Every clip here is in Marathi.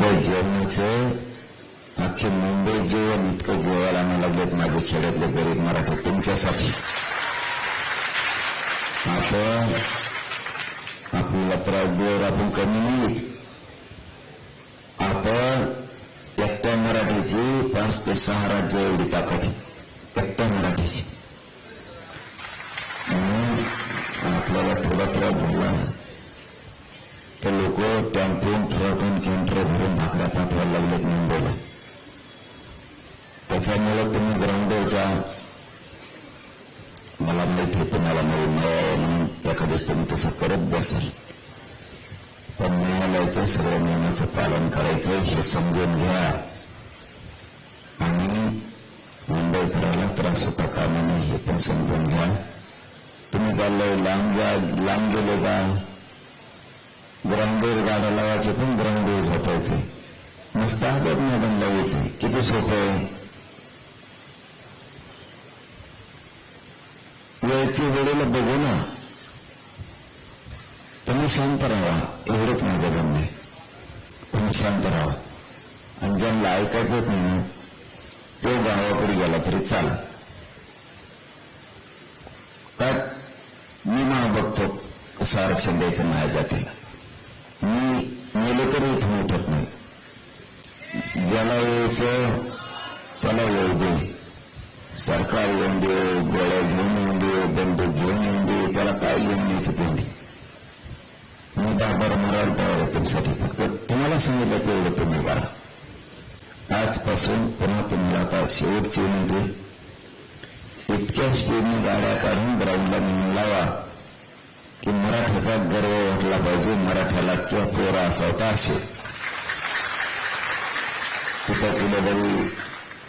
साधं जेवणाचं अख्खे मुंबई जेवण इतकं जेवायला मला लागलेत माझे खेड्यातले गरीब मराठी तुमच्यासाठी. आपण आपल्याला त्रास देवर आपण कमी नाही. आपण एकट्या मराठीची 5 ते 6 राज्य एवढी ताकद एकट्या मराठीची. आपल्याला थोडा त्रास झाला तर लोक टेम्पोन ट्रकून केंद्र भरून भाकऱ्या पाठवायला लागलेत मुंबईला. त्याच्यामुळे तुम्ही ग्राउंडवर जा. मला माहिती आहे तुम्हाला म्हणून एखाद्याच तुम्ही तसं करत बसाल, पण न्यायालयाचं सगळ्या नियमाचं पालन करायचं हे समजून घ्या. आणि मुंबईकराला त्रास होता कामा नाही हे पण समजून घ्या. तुम्ही काय लांब गेले का? ग्राउंडवर गाड्या लावायचे पण ग्राउंडवर झोपायचे, मस्त आजाद मैदान लावायचे. किती सोपं आहे. वेळची वेळेला बघू ना. तुम्ही शांत राहा एवढंच माझं म्हणणं आहे. तुम्ही शांत राहा आणि ज्यांना ऐकायचंच नाही ना ते गावाकडे गेला तरी चाला. काय मी बघतो कसं आरक्षण द्यायचं माझ्या जातीला. मी मेलो तरी इथून उठत नाही. ज्याला यायचं त्याला येऊ दे. सरकार येऊन दे, गोळ्या घेऊन येऊन दे, बंदूक घेऊन येऊन दे, त्याला काय घेऊन यायचं तेवढी. मी 10-12 मरायला तयार आहे तुमच्यासाठी. फक्त तुम्हाला सांगितलं तेवढं तुम्ही करा. आजपासून पुन्हा तुम्हाला आता शेवटची विनंती, इतक्या स्पीडने गाड्या काढून ग्राउंडला नेऊन लावा की मराठ्याचा गर्व वाटला पाहिजे. मराठ्यालाच किंवा पोरा असा होता असे. तिथं कुठेतरी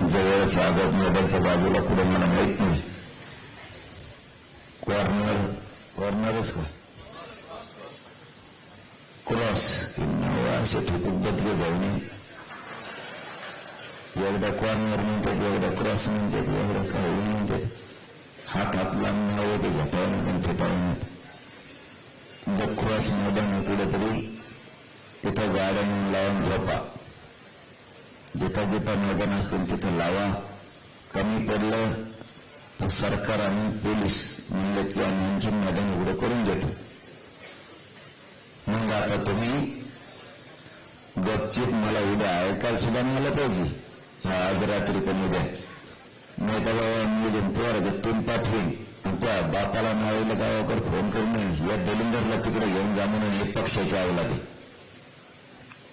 जवळच्या आझाद मैदानच्या बाजूला कुठे मला माहित नाही, कॉर्नरच का क्रॉस नाव असे ठेवतील बदले जाऊन. एवढ्या कॉर्नर म्हणतात, एवढ्या क्रॉस म्हणतात, एवढ्या काही म्हणतात. हातातला नाव ते झटावं पण फेटावं. जर क्रॉस मैदान कुठेतरी तिथं गाड्या म्हणून लावून झोपा. जिथं जिथं मैदान असतील तिथं लावा. कमी पडलं तर सरकार आणि पोलीस म्हणले की आम्ही आणखी मैदान उघडं करून देतो. मग आता तुम्ही गपचीप मला उद्या ऐकायला सुद्धा मिळालं पाहिजे. आज रात्री तर उद्या नाही तर मी पोराचं टून पाठवीन आणि त्या बापाला नावायला गावाकडे फोन करून या दलिंदरला तिकडे घेऊन जा म्हणून हे पक्षाच्या अवलादे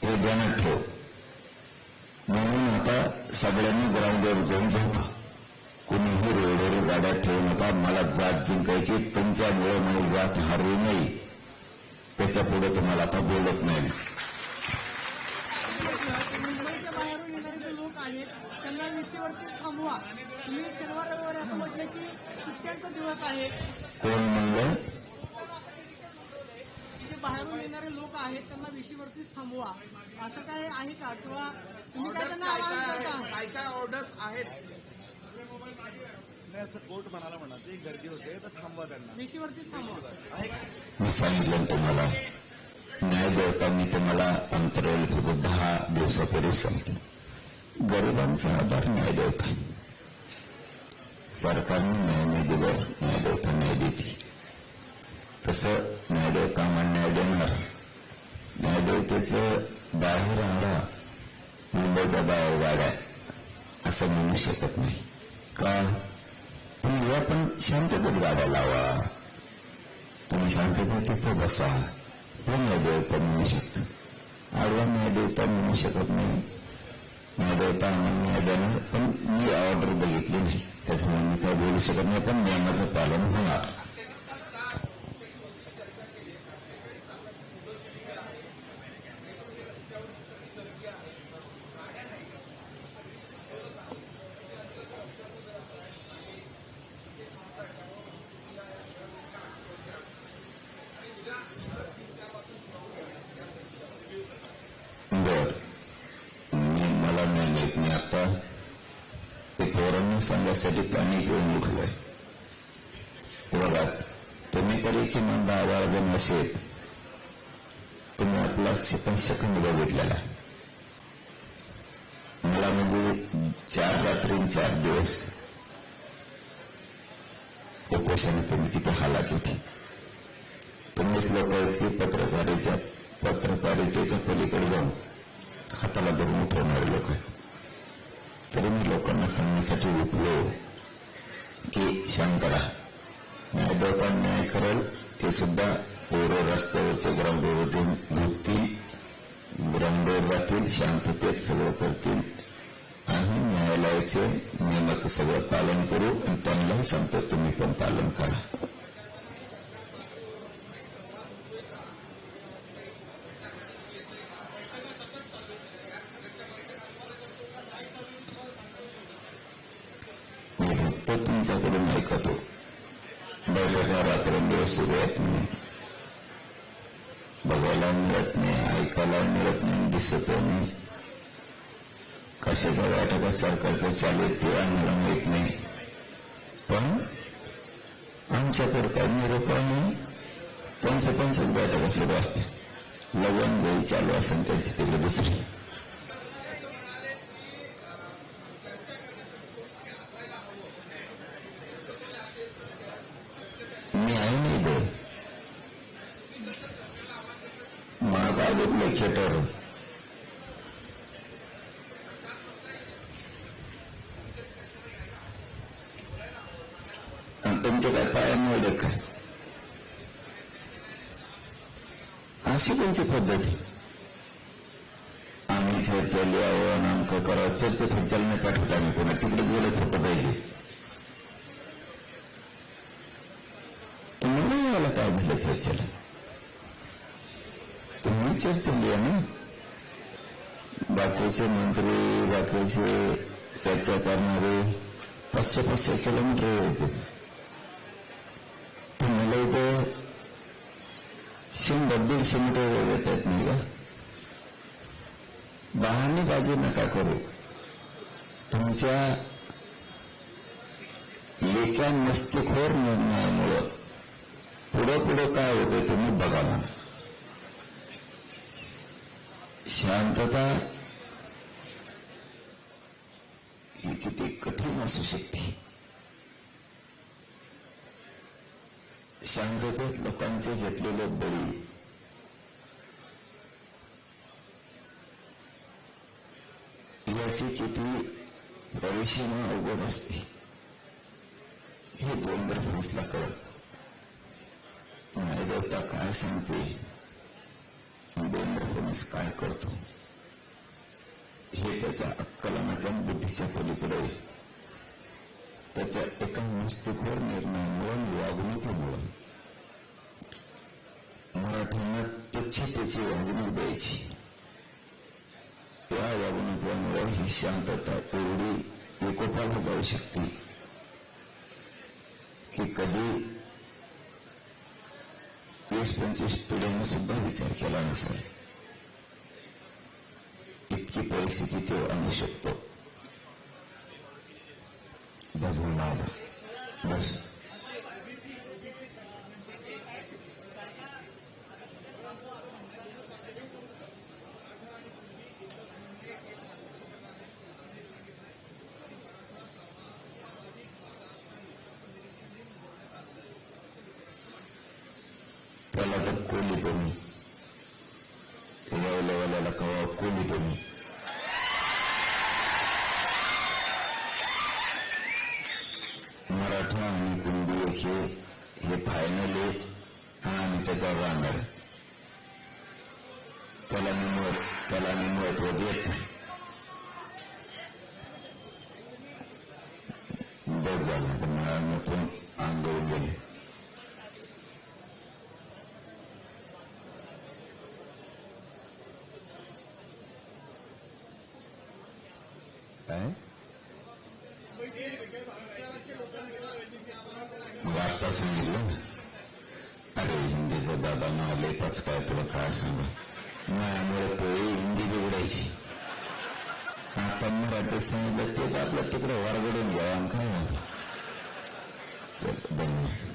हे ध्यानात ठेव. म्हणून आता सगळ्यांनी ग्राउंडवर जाऊन झोपा. कुणीही रोडवर गाड्या ठेवू नका. मला जात जिंकायची, तुमच्यामुळे मला जात हरवू नये. त्याच्या पुढे तुम्हाला आता बोलत नाही. मुंबईच्या बाहेरून येणारे जे लोक आहेत त्यांना विषयवरतीच थांबवा. तुम्ही शनिवार रविवारी असं म्हटलं की सुट्ट्यांचा दिवस आहे. कोण म्हणलं? जे बाहेरून येणारे लोक आहेत त्यांना विषयवरतीच थांबवा असं काय आहे का? किंवा तुम्ही काय त्यांना आवाहन करता? काय ऑर्डर्स आहेत? असं कोर्ट म्हणाला म्हणा ते गर्दी होते तर थांबवा त्यांना. विषयवरतीच थांबवा. मी सांगितलं तुम्हाला न्याय देवता. मी तुम्हाला अंतरावलीत होतो 10 दिवसापूर्वी सांगितलं. गरिबांचा आधार न्याय देवता. सरकारने न्याय नाही दिलं, न्याय देवता न्याय देते. तसं न्याय देवता आम्हाला न्याय देणार. न्याय देवतेचं बाहेर आणा मुंबईचा बाहेर गाड्या असं म्हणू शकत नाही. का? तुम्ही या पण शांततेत गाड्या लावा. तुम्ही शांततेत तिथं बसा. हे न्याय देवता म्हणू शकतं. आडवा न्याय देवता म्हणू शकत नाही. न्याय देवता आम्हाला न्याय देणार. पण मी ऑर्डर बघितली नाही त्याच्यामुळे मी काय बोलू शकत नाही. पण नियमाचं पालन होणार. बर, मला नाही माहित. मी आता ते पोरांना सांगण्यासाठी पाणी पिऊन उठलोय. बघा, तुम्ही तरी किमान 10-12 जण असेल. तुम्ही आपला सेकंद बघितलेला. म्हणजे 4 रात्री 4 दिवस उपोषण तुम्ही किती हालात होती. तुम्हीच लोक आहेत की पत्रकारितेच्या पलीकडे जाऊन हाताला धरून उठवणारे लोक आहेत. तरी मी लोकांना सांगण्यासाठी उठलो की शांत राहा, न्यायदेवता न्याय करेल. ते सुद्धा पोरं रस्त्यावरचे ग्राउंडवरतून झुकतील, ग्राउंडवर राहतील, शांततेत सगळं करतील. आम्ही न्यायालयाचे नियमाचं सगळं पालन करू आणि त्यांनाही सांगतो तुम्ही पण पालन करा. मी फक्त तुमच्याकडून ऐकतो. बैठका रात्रंदिवस सुरू आहेत म्हणून बघायला मिळत नाही, ऐकायला मिळत नाही, दिसत नाही. कशाच्या बैठका सरकारचं चालू ते आम्हाला माहीत नाही. पण आमच्याकडे काही निरोप नाही. त्यांच्याच बैठका सुरू असते. लगन गोळी चालू असेल त्यांची तिकडे दुसरी. मी आहे नाही दे मागावले खेटर तुमच्या काय पायामुळे काय अशी कोणची पद्धती. आम्ही चर्चा लिहावं नामकं करावं. चर्चा फिरचाल नाही पाठवत आम्ही कोणा तिकडे गेलं फोटो पाहिजे. तुम्हाला याला काय झालं चर्चेला. तुम्ही चर्चा लिहा ना. बाकीचे मंत्री बाकीचे चर्चा करणारे 500-500 किलोमीटर येते. तुम्हाला इथं 100-150 मीटर येत आहेत नाही का. बहाणेबाजी नका करू. तुमच्या लेख्या मस्तीखोर निर्णयामुळं पुढं काय होतं तुम्ही बघा म्हणा. शांतता ही किती कठीण असू शकते. शांततेत लोकांचे घेतलेले बळी याची किती परिसीमा अवघड असते हे देवेंद्र फडणवीसला कळत. न्यायदेवता काय सांगते, देवेंद्र फडणवीस काय करतो हे त्याच्या अक्कलनाच्या बुद्धीच्या पलीकडे. त्याच्या एका मस्तीखोर निर्णयामुळे वागणुकीमुळे मराठ्यांना तुच्छतेची वागणूक द्यायची. त्या वागणुकीमुळे ही शांतता एवढी एकोपाला जाऊ शकते की कधी 20-25 पिढ्यांनी सुद्धा विचार केला नसेल. इतकी परिस्थिती तो आणू शकतो. बस त्याला तर कोली तुम्ही लेवल्याला कवा कोली तुम्ही. मराठा आणि कुणबी हे फायनल आहे आणि त्याच्यावर राहणार. त्याला मी महत्व देत नाही. बस झाला तर मनातून आंदोलन गेले. काय मग आता सांगितलं ना. अरे हिंदीचा दादा महालेपाच काय तुला काय सांगा. माझ्यामुळे पोळी हिंदी बिघडायची. आता मराठी सांगितलं तेच आपलं तिकडे वरगडून घ्यावा काय. चल धन्यवाद.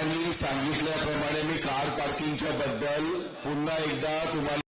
साहेबांनी सांगितल्याप्रमाणे मी कार पार्किंगच्या बद्दल पुन्हा एकदा तुम्हाला